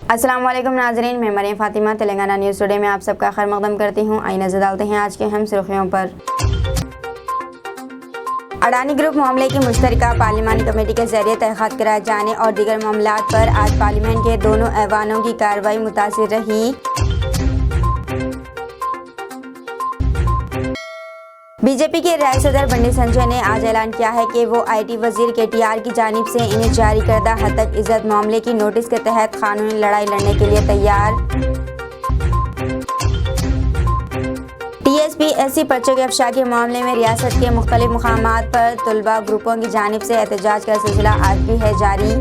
अस्सलाम वालेकुम नाज़रीन, मैं मरियम फ़ातिमा तेलंगाना न्यूज़ टुडे में आप सबका खैर मक़दम करती हूँ। आइए नज़र डालते हैं आज के अहम सुर्खियों पर। अडानी ग्रुप मामले की मुश्तरका पार्लिमानी कमेटी के जरिए तहक़ीक़ात कराए जाने और दीगर मामलात पर आज पार्लियामेंट के दोनों ऐवानों की कार्रवाई मुतासिर रही। बीजेपी के रियासती सदर बंडी संजय ने आज ऐलान किया है कि वो IT वजीर KTR की जानिब से इन्हें जारी करदा हद तक इज्जत मामले की नोटिस के तहत कानूनी लड़ाई लड़ने के लिए तैयार। TSP SC पर्चों के अफशा के मामले में रियासत के मुख्तलिफ मुकामात पर तुलबा ग्रुपों की जानिब से एहतजाज का सिलसिला आज भी है जारी।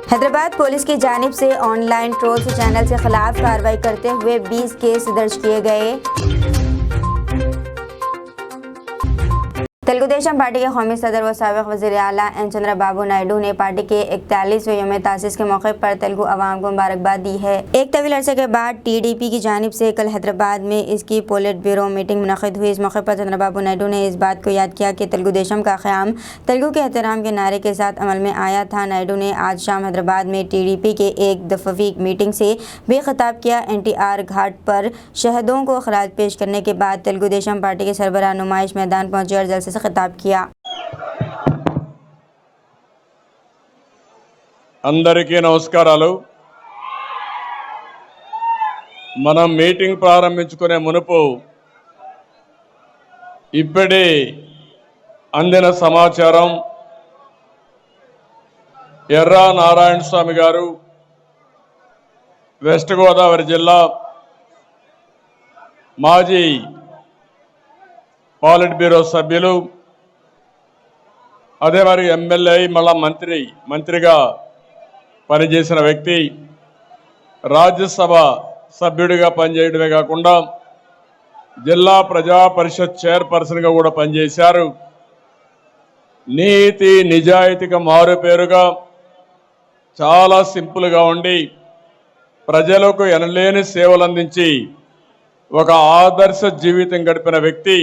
हैदराबाद पुलिस की जानिब से ऑनलाइन ट्रोल्स चैनल के खिलाफ कार्रवाई करते हुए 20 केस दर्ज किए गए। तेलुगु देशम पार्टी के कौमी सदर व साबिक़ वज़ीर आला एन चंद्रबाबू नायडू ने पार्टी के 41वें यौम तासीस के मौके पर तेलुगु अवाम को मुबारकबाद दी है। एक तवील अरसे के बाद TDP की जानिब से कल हैदराबाद में इसकी पोलिट ब्यूरो मीटिंग मुनक़िद हुई। इस मौके पर चंद्रबाबू नायडू ने इस बात को याद किया कि तेलुगु देशम का क़याम तेलुगु के एहतराम के नारे के साथ अमल में आया था। नायडू ने आज शाम हैदराबाद में TDP के एक दफ़वी मीटिंग से भी खिताब किया। NTR घाट पर शहीदों को खराज पेश करने के बाद तेलुगु देशम पार्टी के सरबराह नुमाइश मैदान पहुंचे और जलसे खिताब किया। అందరికీ నమస్కారాలు। మనం మీటింగ్ ప్రారంభించుకునే మునుపు ఇప్పుడే అందిన సమాచారం ఎర్రా నారాయణ స్వామి గారు వెస్ట్ గోదావరి జిల్లా మాజీ పాలిట్ బ్యూరో సభ్యులు అదే మరి ఎమ్మెల్యే మళ్ళా మంత్రిగా పనిచేసిన వ్యక్తి, రాజ్యసభ సభ్యుడిగా పనిచేయడమే కాకుండా జిల్లా ప్రజా పరిషత్ చైర్పర్సన్గా కూడా పనిచేశారు. నీతి నిజాయితీగా మారుపేరుగా చాలా సింపుల్గా ఉండి ప్రజలకు ఎనలేని సేవలు అందించి ఒక ఆదర్శ జీవితం గడిపిన వ్యక్తి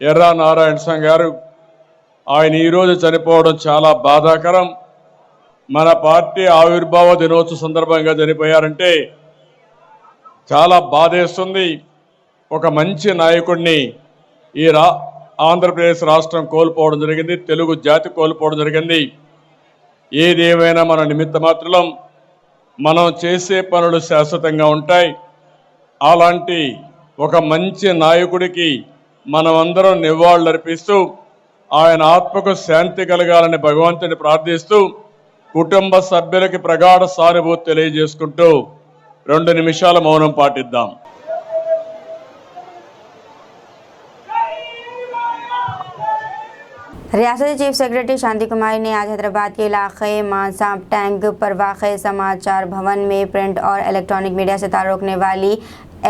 ఎర్రా నారాయణ స్వామి గారు. ఆయన ఈరోజు చనిపోవడం చాలా బాధాకరం. మన పార్టీ ఆవిర్భావ దినోత్సవ సందర్భంగా చనిపోయారంటే చాలా బాధేస్తుంది. ఒక మంచి నాయకుడిని ఈ ఆంధ్రప్రదేశ్ రాష్ట్రం కోల్పోవడం జరిగింది, తెలుగు జాతి కోల్పోవడం జరిగింది. ఏదేమైనా మన నిమిత్త మాత్రం మనం చేసే పనులు శాశ్వతంగా ఉంటాయి. అలాంటి ఒక మంచి నాయకుడికి మనమందరం నివాళులర్పిస్తూ ఆయన ఆత్మకు శాంతి కలగాలని భగవంతుని ప్రార్థిస్తూ కుటుంబ సభ్యులకి ప్రగాఢ సానుభూతి తెలియజేసుకుంటూ 2 నిమిషాల మౌనం పాటిద్దాం. रियासती चीफ सेक्रेटरी शांति कुमारी ने आज हैदराबाद के इलाके मानसा टैंक पर वाक़े समाचार भवन में प्रिंट और इलेक्ट्रॉनिक मीडिया से ताल्लुक़ रखने वाली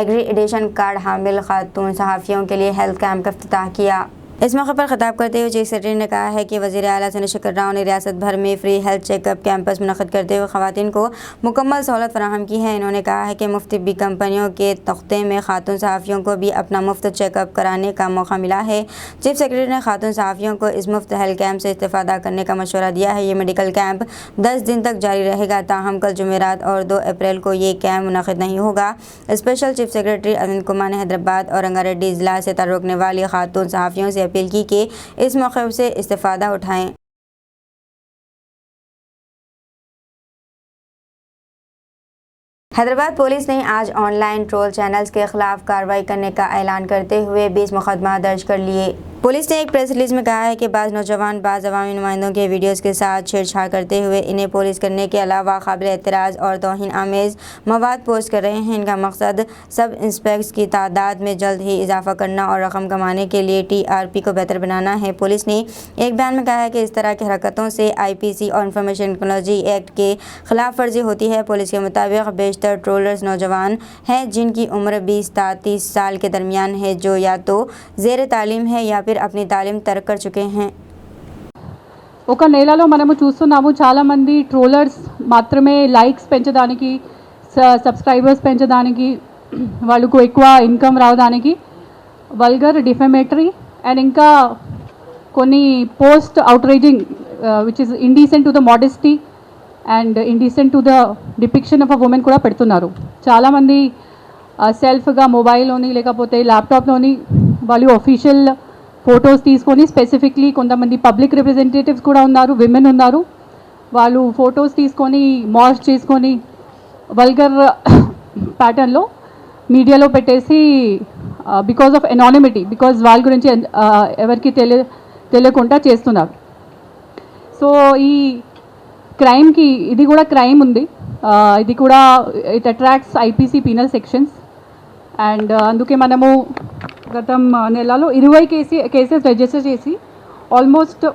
एग्रीडेशन कार्ड हामिल खातून सहाफ़ियों के लिए हेल्थ कैंप का इफ्तिताह किया। इस मौके पर खिताब करते हुए चीफ सेक्रेटरी ने कहा है कि वज़ीर आला चंद्रशेखर राव ने रियासत भर में फ्री हेल्थ चेकअप कैंपस मुनक़िद करते हुए ख़वातीन को मुकम्मल सहूलत फराहम की है। इन्होंने कहा है कि मुफ्त भी कंपनियों के तख्ते में खातून सहाफ़ियों को भी अपना मुफ्त चेकअप कराने का मौका मिला है। चीफ सेक्रेटरी ने खातून सहाफ़ियों को इस मुफ्त हेल्थ कैंप से इस्तेफ़ादा करने का मशवरा दिया है। ये मेडिकल कैंप 10 दिन तक जारी रहेगा। ताहम कल जुमेरात और 2 अप्रैल को ये कैंप मुनक़िद नहीं होगा। Special chief secretary Arvind Kumar ने हैदराबाद और रंगारेड्डी ज़िला से ताल्लुक़ रखने वाली खातून सहाफ़ियों से अपील की कि इस मौके से इस्तेफ़ादा उठाएं। हैदराबाद पुलिस ने आज ऑनलाइन ट्रोल चैनल्स के खिलाफ कार्रवाई करने का ऐलान करते हुए 20 मुकदमा दर्ज कर लिए। पुलिस ने एक प्रेस रिलीज़ में कहा है कि बाज़ नौजवान बाज़ अवामी नुमाइंदों के वीडियोज़ के साथ छेड़छाड़ करते हुए इन्हें पुलिस करने के अलावा काबिल एतराज़ और तौहीन आमेज़ मवाद पोस्ट कर रहे हैं। इनका मकसद सब इंस्पेक्टर्स की तादाद में जल्द ही इजाफा करना और रकम कमाने के लिए TRP को बेहतर बनाना है। पुलिस ने एक बयान में कहा है कि इस तरह की हरकतों से IPC और इंफॉर्मेशन टेक्नोलॉजी एक्ट के खिलाफ वर्जी होती है। पुलिस के मुताबिक बेशतर ट्रोलर्स नौजवान हैं जिनकी उम्र 20 से 30 साल के दरमियान है, जो या तो ज़ेर तालीम है या फिर अपनी तालीम तर्क कर चुके हैं। ఒక నెలలో మనము చూస్తున్నాము చాలా మంది ట్రోలర్స్ మాత్రమే లైక్స్ పెంచడానికి, సబ్స్క్రైబర్స్ పెంచడానికి, వాళ్ళకు ఎక్కువ ఇన్కమ్ రావడానికి వల్గర్ డిఫమేటరీ అండ్ ఇంకా కొన్ని post outraging which is indecent to the modesty and indecent to the depiction of a women కూడా పెడుతున్నారు. చాలామంది సెల్ఫ్గా మొబైల్లోని లేకపోతే ల్యాప్టాప్లోని వాళ్ళు ఒఫీషియల్ ఫొటోస్ తీసుకొని స్పెసిఫిక్లీ కొంతమంది పబ్లిక్ రిప్రజెంటేటివ్స్ కూడా ఉన్నారు, విమెన్ ఉన్నారు, వాళ్ళు ఫొటోస్ తీసుకొని మార్చ్ చేసుకొని వల్గర్ ప్యాటర్న్లో మీడియాలో పెట్టేసి బికాజ్ ఆఫ్ ఎనానిమిటీ, బికాజ్ వాళ్ళ గురించి ఎవరికి తెలియకుండా చేస్తున్నారు. సో ఈ క్రైమ్కి ఇది కూడా క్రైమ్ ఉంది, ఇది కూడా it attracts IPC penal sections. And అందుకే మనము గతం నెలలో 20 కేసెస్ రిజిస్టర్ చేసి ఆల్మోస్ట్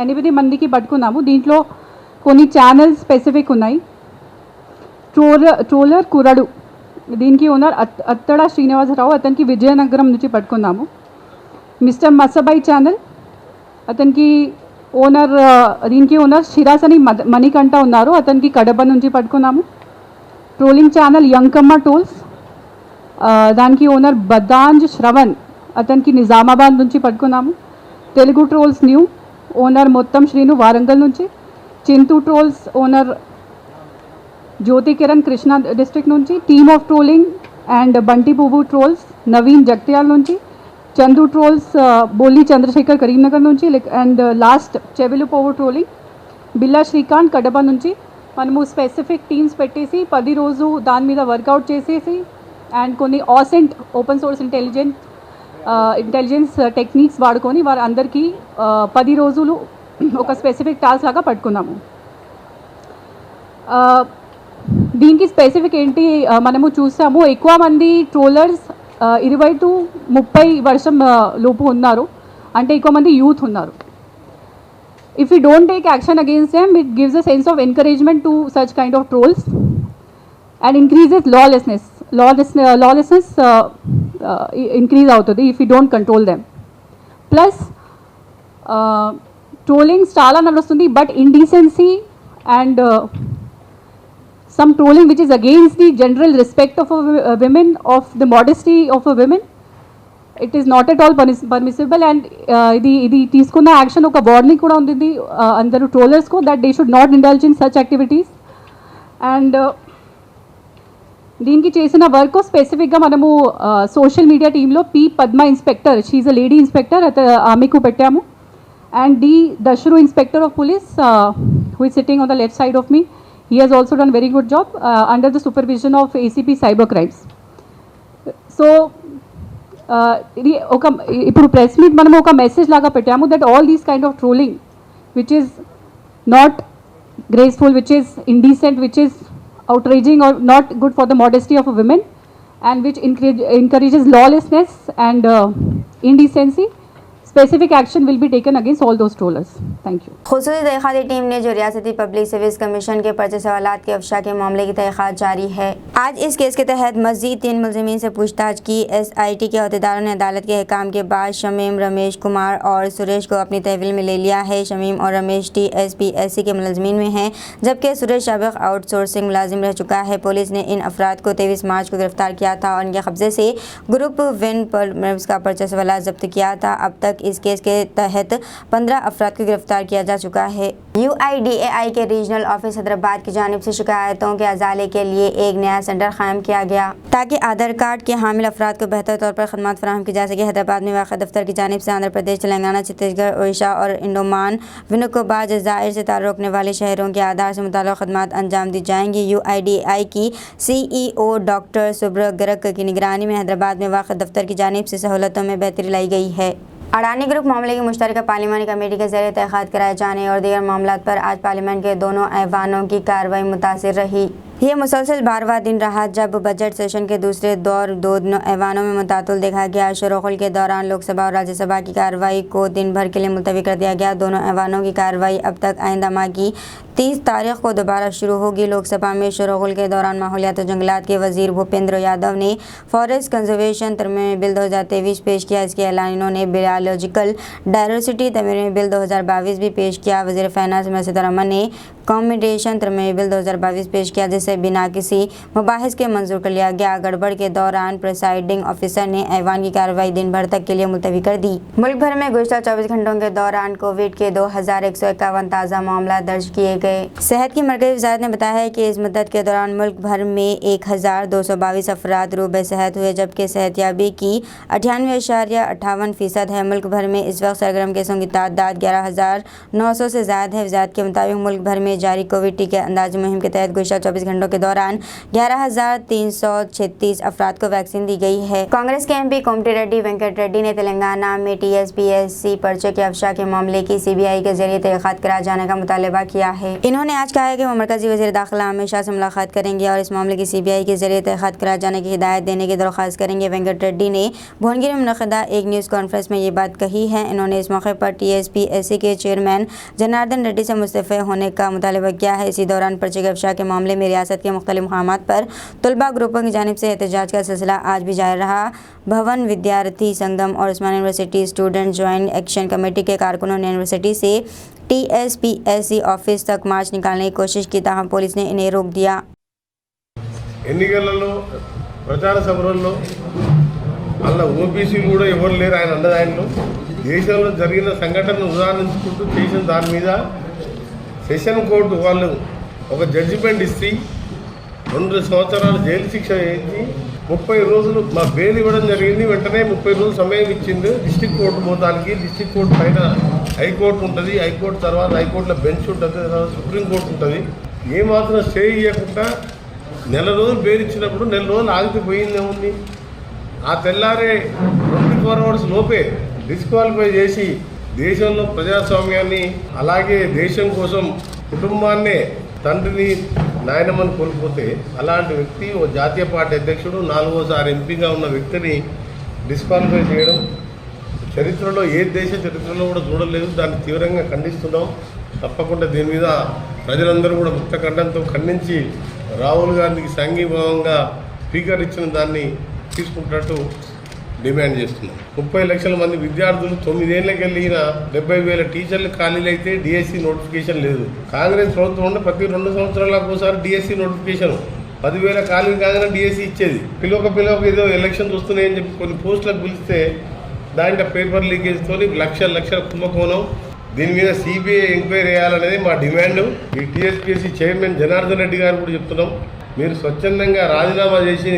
8 మందికి పట్టుకున్నాము. దీంట్లో కొన్ని ఛానల్స్ స్పెసిఫిక్ ఉన్నాయి. ట్రోలర్ కురడు, దీనికి ఓనర్ అత్తడ శ్రీనివాసరావు, అతనికి విజయనగరం నుంచి పట్టుకున్నాము. మిస్టర్ మసబాయ్ ఛానల్, అతనికి ఓనర్ దీనికి ఓనర్ శిరాసని మణికంఠ ఉన్నారు, అతనికి కడప నుంచి పట్టుకున్నాము. ట్రోలింగ్ ఛానల్ యంకమ్మ టోల్స్, దానికి ఓనర్ బదాంజ్ శ్రవణ్, అతనికి నిజామాబాద్ నుంచి పట్టుకున్నాము. తెలుగు ట్రోల్స్ న్యూ ఓనర్ మొత్తం శ్రీను వారంగల్ నుంచి. చింతూ ట్రోల్స్ ఓనర్ జ్యోతి కిరణ్ కృష్ణా డిస్ట్రిక్ట్ నుంచి. Team of trolling and Bunty పువ్వు ట్రోల్స్ నవీన్ జగ్త్యాల నుంచి. చందు ట్రోల్స్ బోలి చంద్రశేఖర్ కరీంనగర్ నుంచి. అండ్ లాస్ట్ చెవిలు పోవు ట్రోలింగ్ బిల్లా శ్రీకాంత్ కడప నుంచి. మనము స్పెసిఫిక్ టీమ్స్ పెట్టేసి 10 రోజు దాని మీద వర్కౌట్ చేసేసి అండ్ కొన్ని Ascent open source intelligence techniques వాడుకొని వారు అందరికీ 10 రోజులు ఒక స్పెసిఫిక్ టాస్క్ లాగా పట్టుకున్నాము. దీనికి స్పెసిఫిక్ ఏంటి మనము చూసాము, ఎక్కువ మంది ట్రోలర్స్ 20 to 30 వర్షం లోపు ఉన్నారు, అంటే ఎక్కువ మంది యూత్ ఉన్నారు. If you don't take action against them, it gives a sense of encouragement to such kind of trolls and increases lawlessness increase అవుతుంది if you don't control them. Plus trollings చాలా నడుస్తుంది, but indecency and some trolling which is against the general respect of women, of the modesty of a women, it is not at all permissible. And ఇది తీసుకున్న action ఒక warning కూడా ఉంది అందరూ ట్రోలర్స్కు, that they should not indulge in such activities. And దీనికి చేసిన work స్పెసిఫిక్గా మనము సోషల్ మీడియా టీంలో P Padma inspector, she's a lady inspector, ఆమెకు పెట్టాము. And D Dasharu inspector of police who is sitting on the left side of me, he has also done very good job under the supervision of ACP cyber crimes. So ఇది ఒక ఇప్పుడు press meet మనము ఒక message లాగా పెట్టాము that all these kind of trolling which is not graceful, which is indecent, which is outraging or not good for the modesty of a woman, and which encourages lawlessness and indecency, specific action will be taken against all those trollers. Thank you. खुसूसी तहक़ीक़ाती team ने जो रियासती public service commission के पर्चे सवालात के अफशा के मामले की तहक़ीक़ात जारी है। आज इस केस के तहत मज़ीद 3 मुलज़िमीन से पूछताछ की। SIT के अहदेदारों ने अदालत के अहकाम के बाद शमीम, रमेश कुमार और सुरेश को अपनी तहवील में ले लिया है। शमीम और रमेश TSPSC के मुलज़िमीन में हैं, जबकि सुरेश साबिक़ आउटसोर्सिंग मुलाजिम रह चुका है। पुलिस ने इन अफराद को 23 मार्च को गिरफ्तार किया था और इनके कब्जे से ग्रुप विन पर का पर्चा सवालात जब्त किया था। अब तक इस केस के तहत 15 अफराद को गिरफ्तार किया जा चुका है। UIDAI के रीजनल ऑफिस हैदराबाद की जानिब से शिकायतों के अजाले के लिए एक नया सेंटर कायम किया गया ताकि आधार कार्ड के हामिल अफराद को बेहतर तौर पर खदमात फराहम की जा सके। हैदराबाद में वाक़ दफ्तर की जानिब से आंध्र प्रदेश, तेलंगाना, छत्तीसगढ़, उड़ीसा और इंडोमान विनुकोबा जज़ाइर से ताल्लुक़ रखने वाले शहरों के आधार से मुताल्लिक़ खदमात अंजाम दी जाएंगी। UIDAI की CEO डॉक्टर सुब्र गर्ग की निगरानी में हैदराबाद में वाक़ दफ्तर की जानिब से सहूलतों में बेहतरी लाई गई है। अडानी ग्रुप मामले की मुश्तरका पार्लिमानी कमेटी के ज़रिए तहक़ीक़ात कराए जाने और दीगर मामलात पर आज पार्लियामेंट के दोनों ऐवानों की कार्रवाई मुतासिर रही। यह मुसलसल 12वां दिन रहा जब बजट सेशन के दूसरे दौर दोनों ऐवानों में मुतातुल देखा गया। शोरगुल के दौरान लोकसभा और राज्यसभा की कार्रवाई को दिन भर के लिए मुलतवी कर दिया गया। दोनों ऐवानों की कार्रवाई अब तक आइंदा माह की 30 तारीख को दोबारा शुरू होगी। लोकसभा में शोरगुल के दौरान माहौलियात और जंगलात के वजीर भूपेंद्र यादव ने फॉरेस्ट कंजर्वेशन तरमीमी बिल 2023 पेश किया। इसके अलावा इन्होंने बायोलॉजिकल डायवर्सिटी तरमीमी बिल 2022 भी पेश किया। वज़ीर फाइनेंस मर्सिद रहमान ने कॉम्बिनेशन तरमीमी बिल 2022 पेश किया, जिसे बिना किसी मुबाहिस के मंजूर कर लिया गया। गड़बड़ के दौरान प्रिसाइडिंग ऑफिसर ने ऐवान की कार्रवाई दिन भर तक के लिए मुलतवी कर दी। मुल्क भर में गुज़श्ता 24 घंटों के दौरान कोविड के 2151 ताज़ा मामला दर्ज किए गए। सेहत की मरकज़ी वज़ारत ने बताया है कि इस मुद्दत के दौरान मुल्क भर में 1222 अफराद रूबे सेहत हुए, जबकि सेहतियाबी की 98.58% है। मुल्क भर में इस वक्त सरगर्म केसों की तादाद 11,900 से ज़्यादा है। वज़ारत के मुताबिक मुल्क भर में जारी कोविड टीके अंदाज़ी मुहिम के तहत गुज़श्ता 24 घंटों के दौरान 11,336 अफराद को वैक्सीन दी गई है। कांग्रेस के MP कोमटी रेड्डी वेंकट रेड्डी ने तेलंगाना में TSPSC पर्चे के अफशा के मामले की CBI के जरिए तहक़ीक़ात कराए जाने का मुतालबा किया है। इन्होंने आज कहा है कि वो मरकज़ी वज़ीर दाखिला अमित शाह से मुलाकात करेंगे और इस मामले की CBI के जरिए तहक़ीक़ात कराए जाने की हिदायत देने की दरख्वास्त करेंगे। वेंकट रेड्डी ने भुवनगिरी में मुनक़दा एक न्यूज़ कॉन्फ्रेंस में ये बात कही है। इन्होंने इस मौके पर TSPSC के चेयरमैन जनार्दन रेड्डी से मुस्तफ़े होने का मुतालबा किया है। इसी दौरान पर्चे के अफशा के मामले में रियासत के मुख्तलिफ मकामात पर तलबा ग्रुपों की जानिब से एहतजाज का सिलसिला आज भी जारी रहा। भवन विद्यार्थी संगम और Usman university student joint action committee के कारकुनों ने यूनिवर्सिटी से TSPSC ऑफिस तक मार्च निकालने की कोशिश की, ताहम पुलिस ने इन्हें रोक दिया। ఎన్నికలలో ప్రచార సభలలో అలా ఓబీసీలు కూడా ఎవరు లేరు ఆయన అండదాయంలో దేశంలో జరిగిన సంఘటనను ఉదాహరించుకుంటూ చేసిన దాని మీద సెషన్ కోర్టు వాళ్ళు ఒక జడ్జిమెంట్ ఇచ్చి 2 సంవత్సరాలు జైలు శిక్ష వేయించి 30 రోజులు మా బెయిల్ ఇవ్వడం జరిగింది. వెంటనే 30 రోజులు సమయం ఇచ్చింది డిస్ట్రిక్ట్ కోర్టు పోతానికి. డిస్ట్రిక్ట్ కోర్టు పైన హైకోర్టు ఉంటుంది, హైకోర్టు తర్వాత హైకోర్టులో బెంచ్ ఉంటుంది, తర్వాత సుప్రీంకోర్టు ఉంటుంది. ఏమాత్రం స్టే ఇవ్వకుండా నెల రోజులు బెయిల్ ఇచ్చినప్పుడు నెల రోజులు ఆగితే పోయిందేముంది? ఆ తెల్లారే 24 అవర్స్ లోపే డిస్క్వాలిఫై చేసి దేశంలో ప్రజాస్వామ్యాన్ని అలాగే దేశం కోసం కుటుంబాన్నే తండ్రిని నాయనమ్మని కోల్పోతే అలాంటి వ్యక్తి ఓ జాతీయ పార్టీ అధ్యక్షుడు 4వసారి ఎంపీగా ఉన్న వ్యక్తిని డిస్క్వాలిఫై చేయడం చరిత్రలో ఏ దేశ చరిత్రలో కూడా చూడలేదు. దాన్ని తీవ్రంగా ఖండిస్తున్నాం. తప్పకుండా దీని మీద ప్రజలందరూ కూడా ముక్త ఖండంతో ఖండించి రాహుల్ గాంధీకి సంఘీభావంగా స్పీకర్ ఇచ్చిన దాన్ని తీసుకుంటున్నట్టు డిమాండ్ చేస్తున్నాం. 30 లక్షల మంది విద్యార్థులు 9 ఏళ్ళకి వెళ్ళిన 70,000 టీచర్లు ఖాళీలు అయితే DSC నోటిఫికేషన్ లేదు. కాంగ్రెస్ ప్రభుత్వం ఉంటే ప్రతి 2 సంవత్సరాలకు ఒకసారి DSC నోటిఫికేషన్ 10,000 ఖాళీలు కాగానే DSC ఇచ్చేది. పిలవక ఏదో ఎలక్షన్స్ వస్తున్నాయని చెప్పి కొన్ని పోస్టులకు పిలిస్తే దాంట్లో పేపర్ లీకేజ్తో లక్షల కుంభకోణం. దీని మీద CBI ఎంక్వైరీ చేయాలనేది మా డిమాండ్. ఈ TSPSC చైర్మన్ జనార్దన్ రెడ్డి గారు కూడా చెప్తున్నాం, మీరు స్వచ్ఛందంగా రాజీనామా చేసి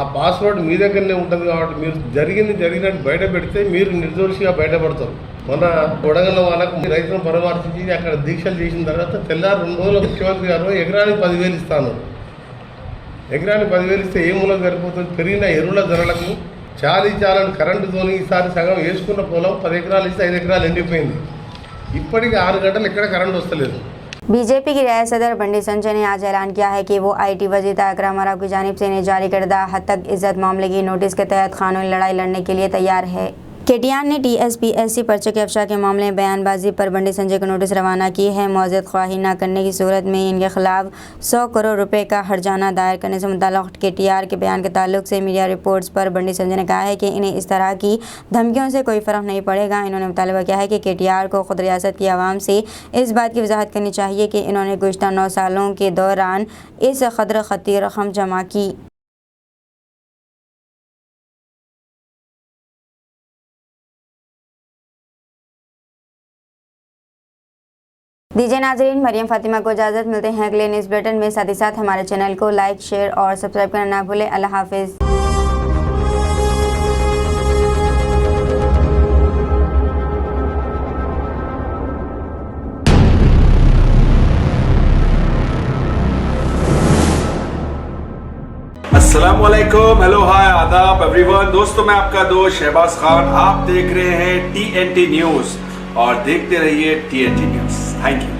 ఆ పాస్వర్డ్ మీ దగ్గరనే ఉంటుంది కాబట్టి మీరు జరిగినట్టు బయట పెడితే మీరు నిర్దోషిగా బయటపడతారు. మన కొడగల వాళ్ళకు రైతులను పరామర్శించి అక్కడ దీక్షలు చేసిన తర్వాత తెల్లారి 2 రోజుల ముఖ్యమంత్రి గారు ఎకరానికి 10,000 ఇస్తాను. ఎకరానికి 10,000 ఇస్తే ఏ మూలకు సరిపోతుంది? పెరిగిన ఎరువుల ధరలకు చాలని కరెంటుతో ఈసారి సగం వేసుకున్న పొలం 10 ఎకరాలు ఇస్తే 5 ఎకరాలు ఎండిపోయింది. ఇప్పటికీ 6 గంటలు ఎక్కడ కరెంటు వస్తలేదు. बीजेपी की रियासत सदर बंडी संजय ने आज ऐलान किया है कि वो IT वज़ीर तारक रामाराव की जानिब से इन्हें जारी करदा हद तक इज्जत मामले की नोटिस के तहत कानूनी लड़ाई लड़ने के लिए तैयार है। KTR ने TSPSC पर्चे के अफशा के मामले में बयानबाजी पर बंडी संजय को नोटिस रवाना की है। मौजूद ख्वाही न करने की सूरत में इनके खिलाफ 100 करोड़ रुपए का हर्जाना दायर करने से मुताल्लिक़ KTR के बयान के ताल्लुक से मीडिया रिपोर्ट्स पर बंडी संजय ने कहा है कि इन्हें इस तरह की धमकियों से कोई फ़र्क नहीं पड़ेगा। इन्होंने मुतालबा किया है कि KTR को खुद रियासत की आवाम से इस बात की वजाहत करनी चाहिए कि इन्होंने गुज़श्ता 9 सालों के दौरान इस कदर खती रकम जमा की। दीजिए नाजरीन, मरियम फातिमा को इजाज़त। मिलते हैं अगले न्यूज़ बुलेटिन में। साथ ही साथ हमारे चैनल को लाइक, शेयर और सब्सक्राइब करना ना भूलें। अल्लाह हाफिज़। अस्सलामुअलैकुम, हेलो, हाय, आदाब एवरीवन। दोस्तों, मैं आपका दोस्त शहबाज खान। आप देख रहे हैं TNT न्यूज़ और देखते रहिए TNT न्यूज़। Thank you.